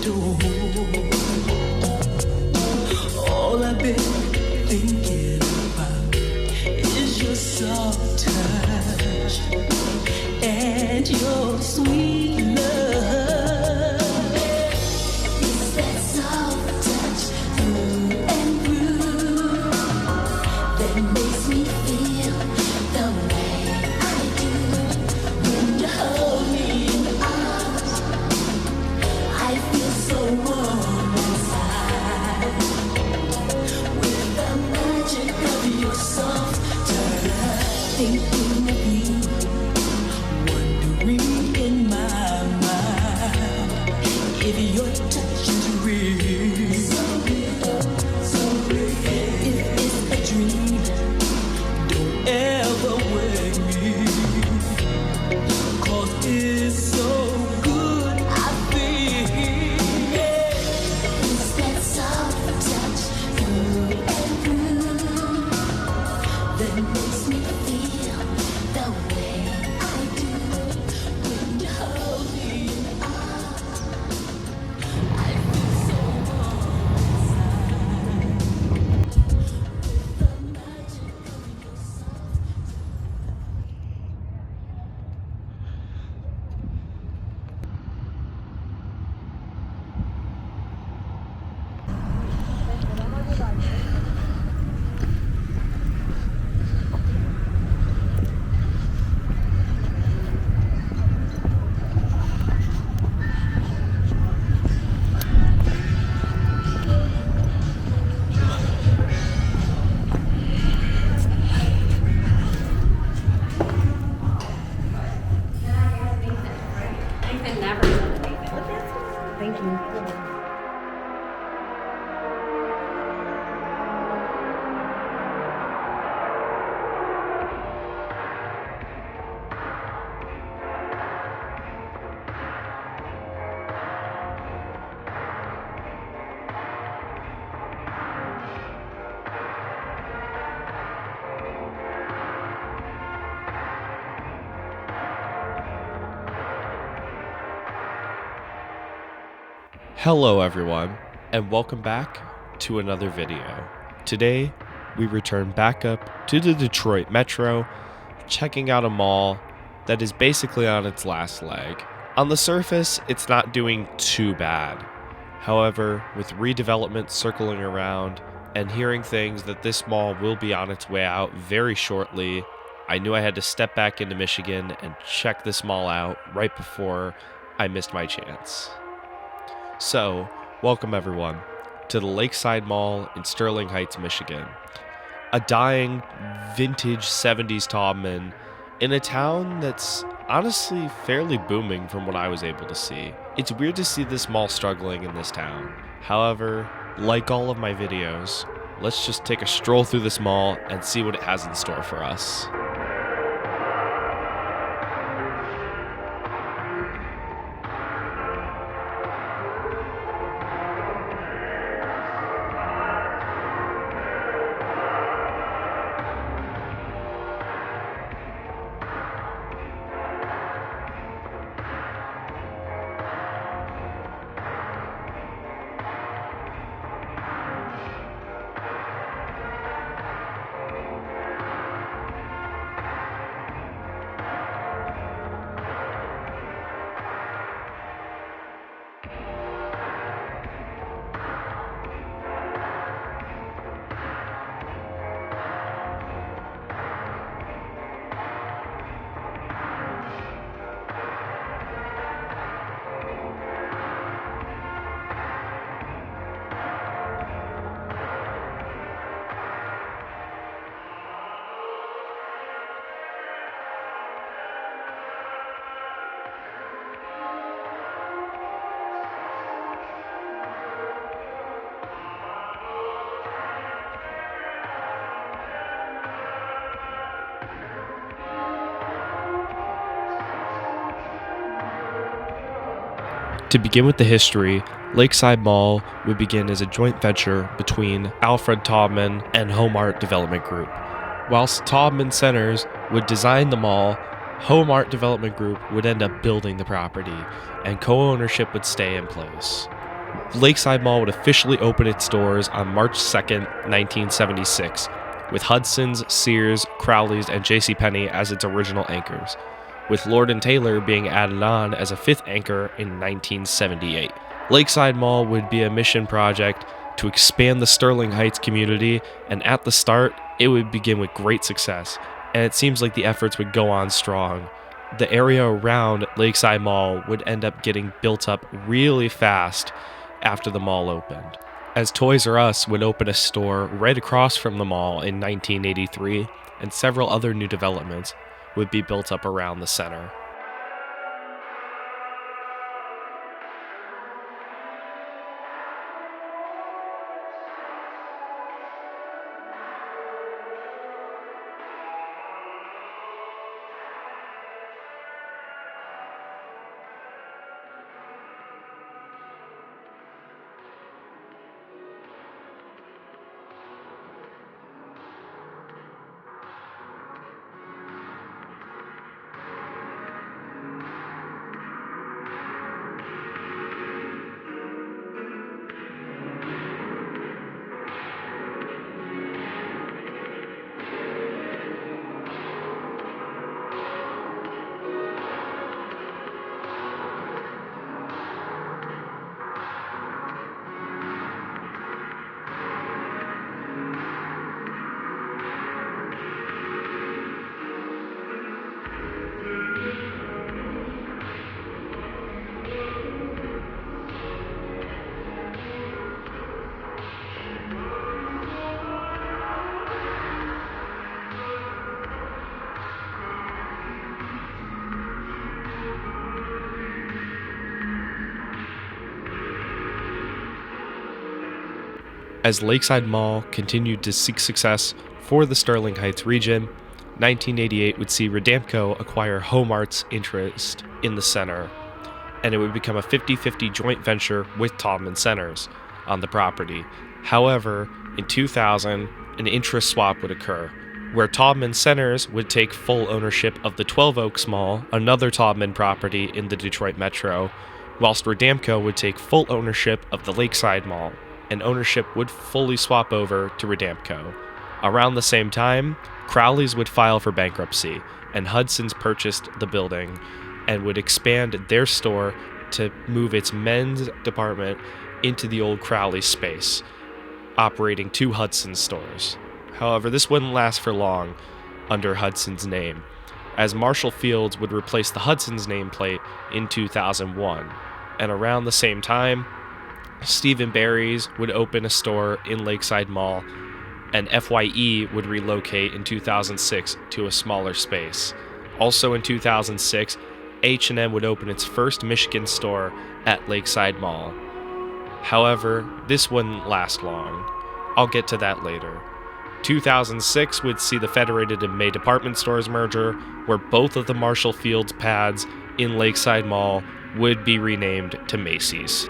door. All I've been thinking about is your soft touch and your sweet love. It's that soft touch through and through that makes me feel the way I do. When you hold me in your arms, I feel so warm inside. With the magic of your soft touch, thinking of you, wondering in my mind if your touch is real, so real, so real. If it's a dream, don't ever wake me, 'cause it's so good I feel. It's that soft touch through and through that makes me feel the way I do. When you hold me in your arms, I feel so warm inside. With the magic of your soft. Nathan never said anything. Thank you. Hello everyone, and welcome back to another video. Today, we return back up to the Detroit Metro, checking out a mall that is basically on its last leg. On the surface, it's not doing too bad. However, with redevelopment circling around and hearing things that this mall will be on its way out very shortly, I knew I had to step back into Michigan and check this mall out right before I missed my chance. So, welcome everyone to the Lakeside Mall in Sterling Heights, Michigan. A dying, vintage 70s Taubman in a town that's honestly fairly booming from what I was able to see. It's weird to see this mall struggling in this town. However, like all of my videos, let's just take a stroll through this mall and see what it has in store for us. To begin with the history, Lakeside Mall would begin as a joint venture between Alfred Taubman and Homart Development Group. Whilst Taubman Centers would design the mall, Homart Development Group would end up building the property, and co-ownership would stay in place. Lakeside Mall would officially open its doors on March 2nd, 1976, with Hudson's, Sears, Crowley's, and JCPenney as its original anchors, with Lord & Taylor being added on as a fifth anchor in 1978. Lakeside Mall would be a mission project to expand the Sterling Heights community, and at the start, it would begin with great success, and it seems like the efforts would go on strong. The area around Lakeside Mall would end up getting built up really fast after the mall opened, as Toys R Us would open a store right across from the mall in 1983, and several other new developments would be built up around the center. As Lakeside Mall continued to seek success for the Sterling Heights region, 1988 would see Redevelopment acquire Homart's interest in the center, and it would become a 50-50 joint venture with Taubman Centers on the property. However, in 2000, an interest swap would occur, where Taubman Centers would take full ownership of the 12 Oaks Mall, another Taubman property in the Detroit Metro, whilst Redevelopment would take full ownership of the Lakeside Mall, and ownership would fully swap over to Redevelopment. Around the same time, Crowley's would file for bankruptcy, and Hudson's purchased the building and would expand their store to move its men's department into the old Crowley space, operating 2 Hudson's stores. However, this wouldn't last for long under Hudson's name, as Marshall Field's would replace the Hudson's nameplate in 2001. And around the same time, Steve & Barry's would open a store in Lakeside Mall, and FYE would relocate in 2006 to a smaller space. Also in 2006, H&M would open its first Michigan store at Lakeside Mall. However, this wouldn't last long. I'll get to that later. 2006 would see the Federated and May department stores merger, where both of the Marshall Field's pads in Lakeside Mall would be renamed to Macys.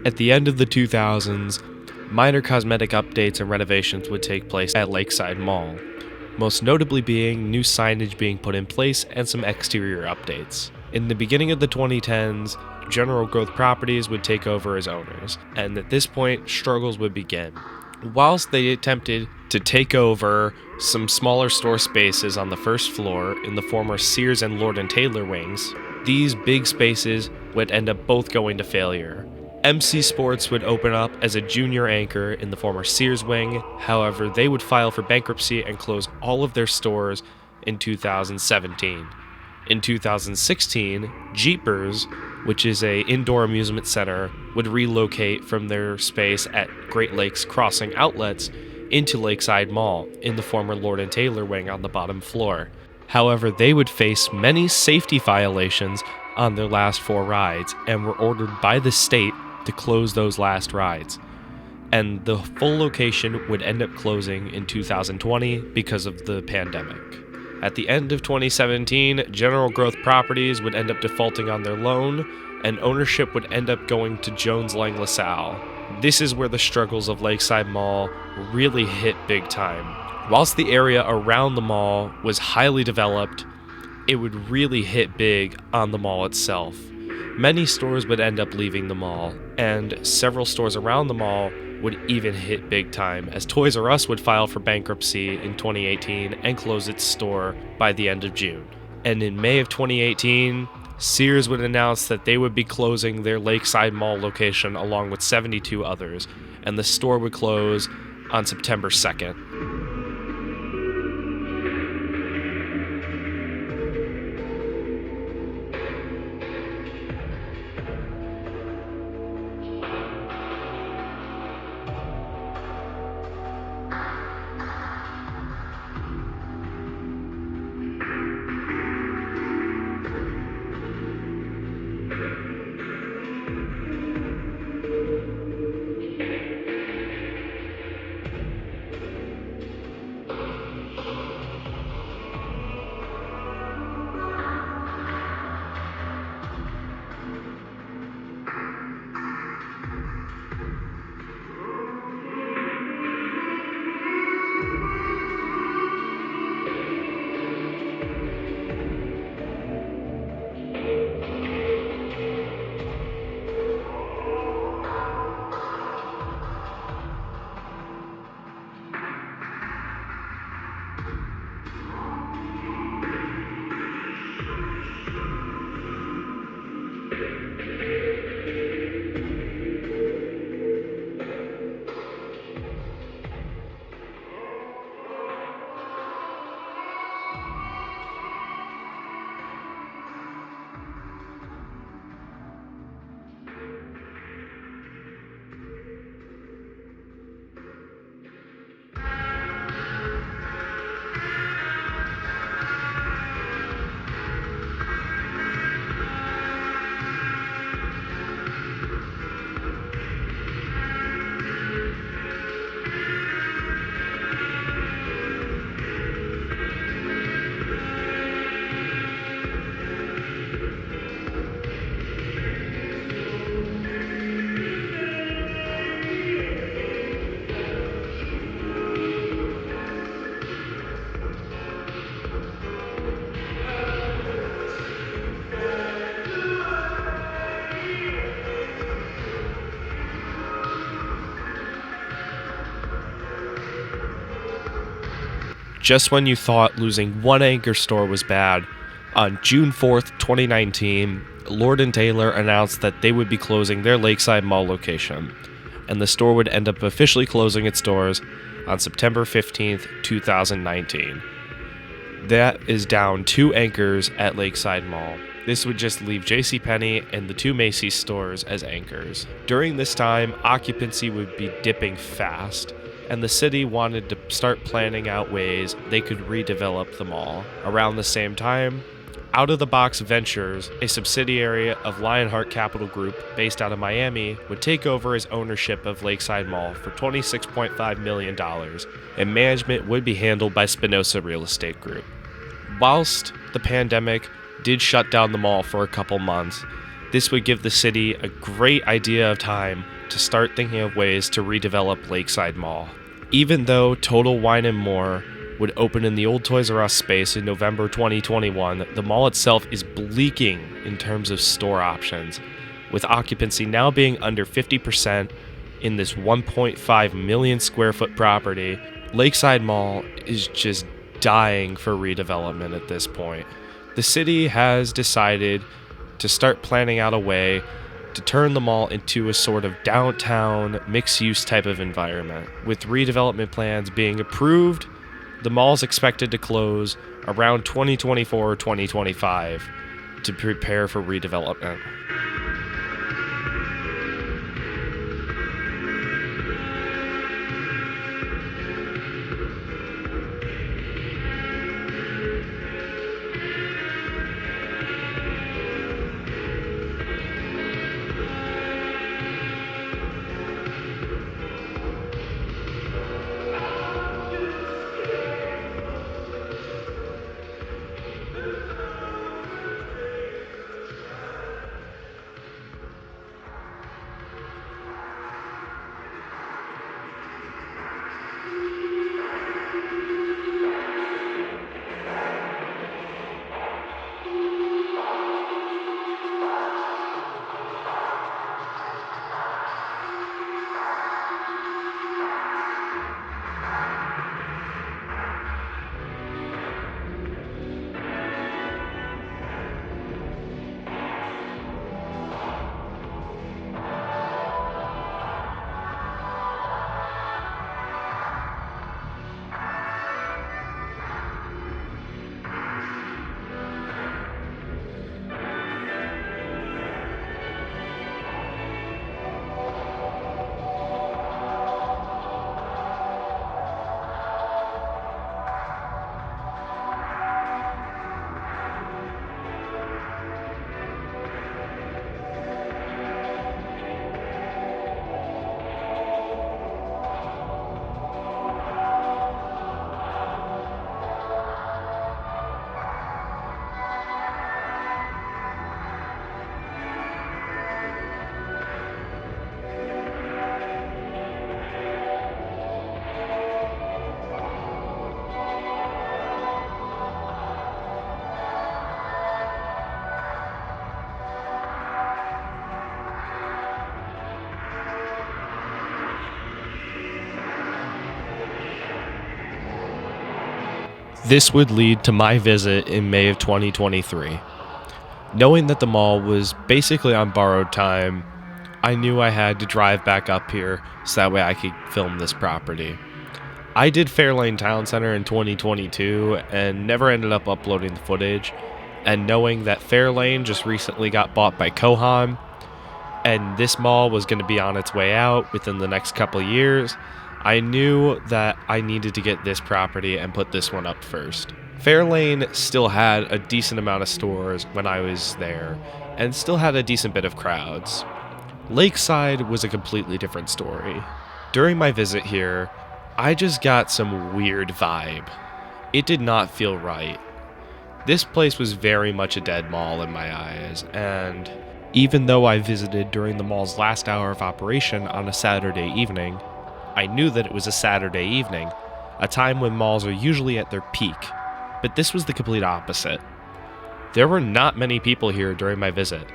At the end of the 2000s, minor cosmetic updates and renovations would take place at Lakeside Mall, most notably being new signage being put in place and some exterior updates. In the beginning of the 2010s, General Growth Properties would take over as owners, and at this point, struggles would begin. Whilst they attempted to take over some smaller store spaces on the first floor in the former Sears and Lord & Taylor wings, these big spaces would end up both going to failure. MC Sports would open up as a junior anchor in the former Sears wing. However, they would file for bankruptcy and close all of their stores in 2017. In 2016, Jeepers, which is an indoor amusement center, would relocate from their space at Great Lakes Crossing Outlets into Lakeside Mall in the former Lord & Taylor wing on the bottom floor. However, they would face many safety violations on their last 4 rides and were ordered by the state to close those last rides. And the full location would end up closing in 2020 because of the pandemic. At the end of 2017, General Growth Properties would end up defaulting on their loan, and ownership would end up going to Jones Lang LaSalle. This is where the struggles of Lakeside Mall really hit big time. Whilst the area around the mall was highly developed, it would really hit big on the mall itself. Many stores would end up leaving the mall, and several stores around the mall would even hit big time, as Toys R Us would file for bankruptcy in 2018 and close its store by the end of June. And in May of 2018, Sears would announce that they would be closing their Lakeside Mall location along with 72 others, and the store would close on September 2nd. Just when you thought losing one anchor store was bad, on June 4th, 2019, Lord & Taylor announced that they would be closing their Lakeside Mall location, and the store would end up officially closing its doors on September 15th, 2019. That is down 2 anchors at Lakeside Mall. This would just leave JCPenney and the 2 Macys stores as anchors. During this time, occupancy would be dipping fast, and the city wanted to start planning out ways they could redevelop the mall. Around the same time, Out of the Box Ventures, a subsidiary of Lionheart Capital Group based out of Miami, would take over as ownership of Lakeside Mall for $26.5 million, and management would be handled by Spinoza Real Estate Group. Whilst the pandemic did shut down the mall for a couple months, this would give the city a great idea of time to start thinking of ways to redevelop Lakeside Mall. Even though Total Wine & More would open in the old Toys R Us space in November 2021, the mall itself is bleaking in terms of store options, with occupancy now being under 50% in this 1.5 million square foot property. Lakeside Mall is just dying for redevelopment at this point. The city has decided to start planning out a way to turn the mall into a sort of downtown mixed-use type of environment. With redevelopment plans being approved, the mall is expected to close around 2024 or 2025 to prepare for redevelopment. This would lead to my visit in May of 2023. Knowing that the mall was basically on borrowed time, I knew I had to drive back up here so that way I could film this property. I did Fairlane Town Center in 2022 and never ended up uploading the footage, and knowing that Fairlane just recently got bought by Kohan, and this mall was going to be on its way out within the next couple of years, I knew that I needed to get this property and put this one up first. Fairlane still had a decent amount of stores when I was there, and still had a decent bit of crowds. Lakeside was a completely different story. During my visit here, I just got some weird vibe. It did not feel right. This place was very much a dead mall in my eyes, and even though I visited during the mall's last hour of operation on a Saturday evening, I knew that it was a Saturday evening, a time when malls are usually at their peak, but this was the complete opposite. There were not many people here during my visit.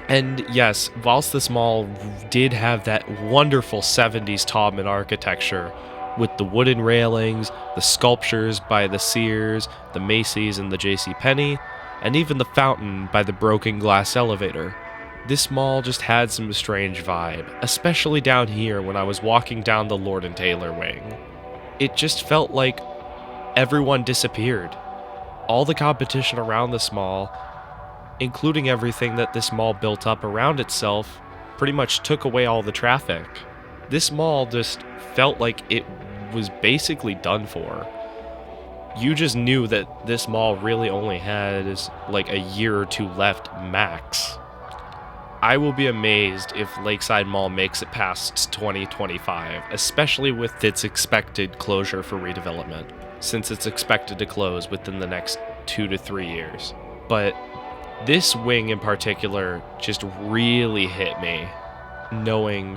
And yes, whilst this mall did have that wonderful 70s Taubman architecture, with the wooden railings, the sculptures by the Sears, the Macys and the JCPenney, and even the fountain by the broken glass elevator, this mall just had some strange vibe, especially down here when I was walking down the Lord & Taylor wing. It just felt like everyone disappeared. All the competition around this mall, including everything that this mall built up around itself, pretty much took away all the traffic. This mall just felt like it was basically done for. You just knew that this mall really only has like a year or two left max. I will be amazed if Lakeside Mall makes it past 2025, especially with its expected closure for redevelopment, since it's expected to close within the next 2 to 3 years. But this wing in particular just really hit me. knowing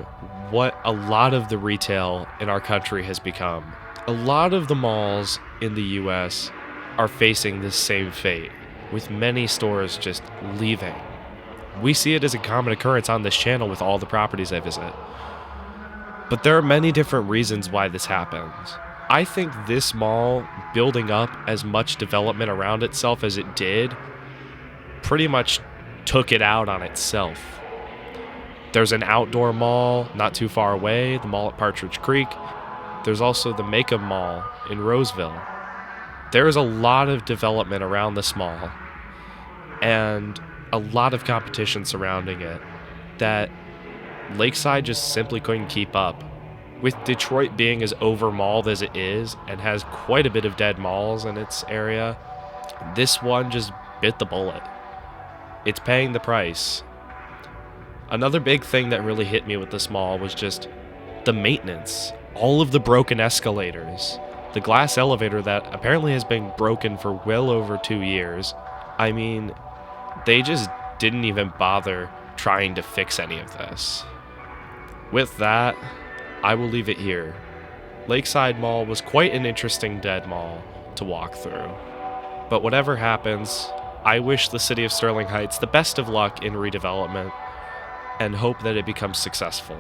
what a lot of the retail in our country has become. A lot of the malls in the US are facing this same fate, with many stores just leaving. We see it as a common occurrence on this channel with all the properties I visit. But there are many different reasons why this happens. I think this mall, building up as much development around itself as it did, pretty much took it out on itself. There's an outdoor mall not too far away, the mall at Partridge Creek. There's also the Macys Mall in Roseville. There is a lot of development around this mall and a lot of competition surrounding it that Lakeside just simply couldn't keep up. With Detroit being as over-malled as it is and has quite a bit of dead malls in its area, this one just bit the bullet. It's paying the price. Another big thing that really hit me with this mall was just the maintenance. All of the broken escalators. The glass elevator that apparently has been broken for well over 2 years. I mean, they just didn't even bother trying to fix any of this. With that, I will leave it here. Lakeside Mall was quite an interesting dead mall to walk through. But whatever happens, I wish the city of Sterling Heights the best of luck in redevelopment and hope that it becomes successful.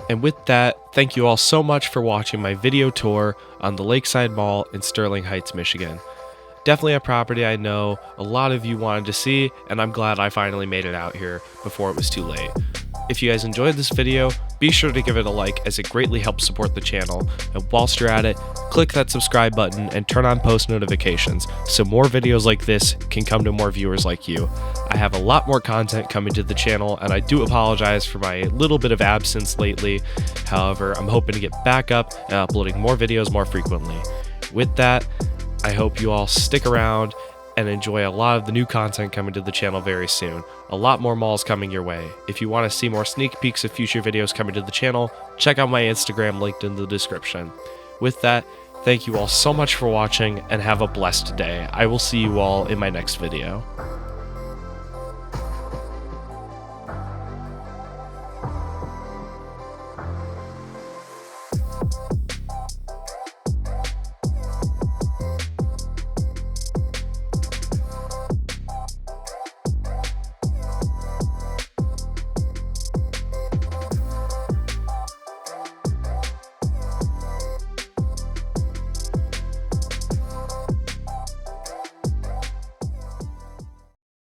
And with that, thank you all so much for watching my video tour on the Lakeside Mall in Sterling Heights, Michigan. Definitely a property I know a lot of you wanted to see, and I'm glad I finally made it out here before it was too late. If you guys enjoyed this video, be sure to give it a like as it greatly helps support the channel. And whilst you're at it, click that subscribe button and turn on post notifications so more videos like this can come to more viewers like you. I have a lot more content coming to the channel, and I do apologize for my little bit of absence lately. However, I'm hoping to get back up and uploading more videos more frequently. With that, I hope you all stick around and enjoy a lot of the new content coming to the channel very soon. A lot more malls coming your way. If you want to see more sneak peeks of future videos coming to the channel, check out my Instagram linked in the description. With that, thank you all so much for watching and have a blessed day. I will see you all in my next video.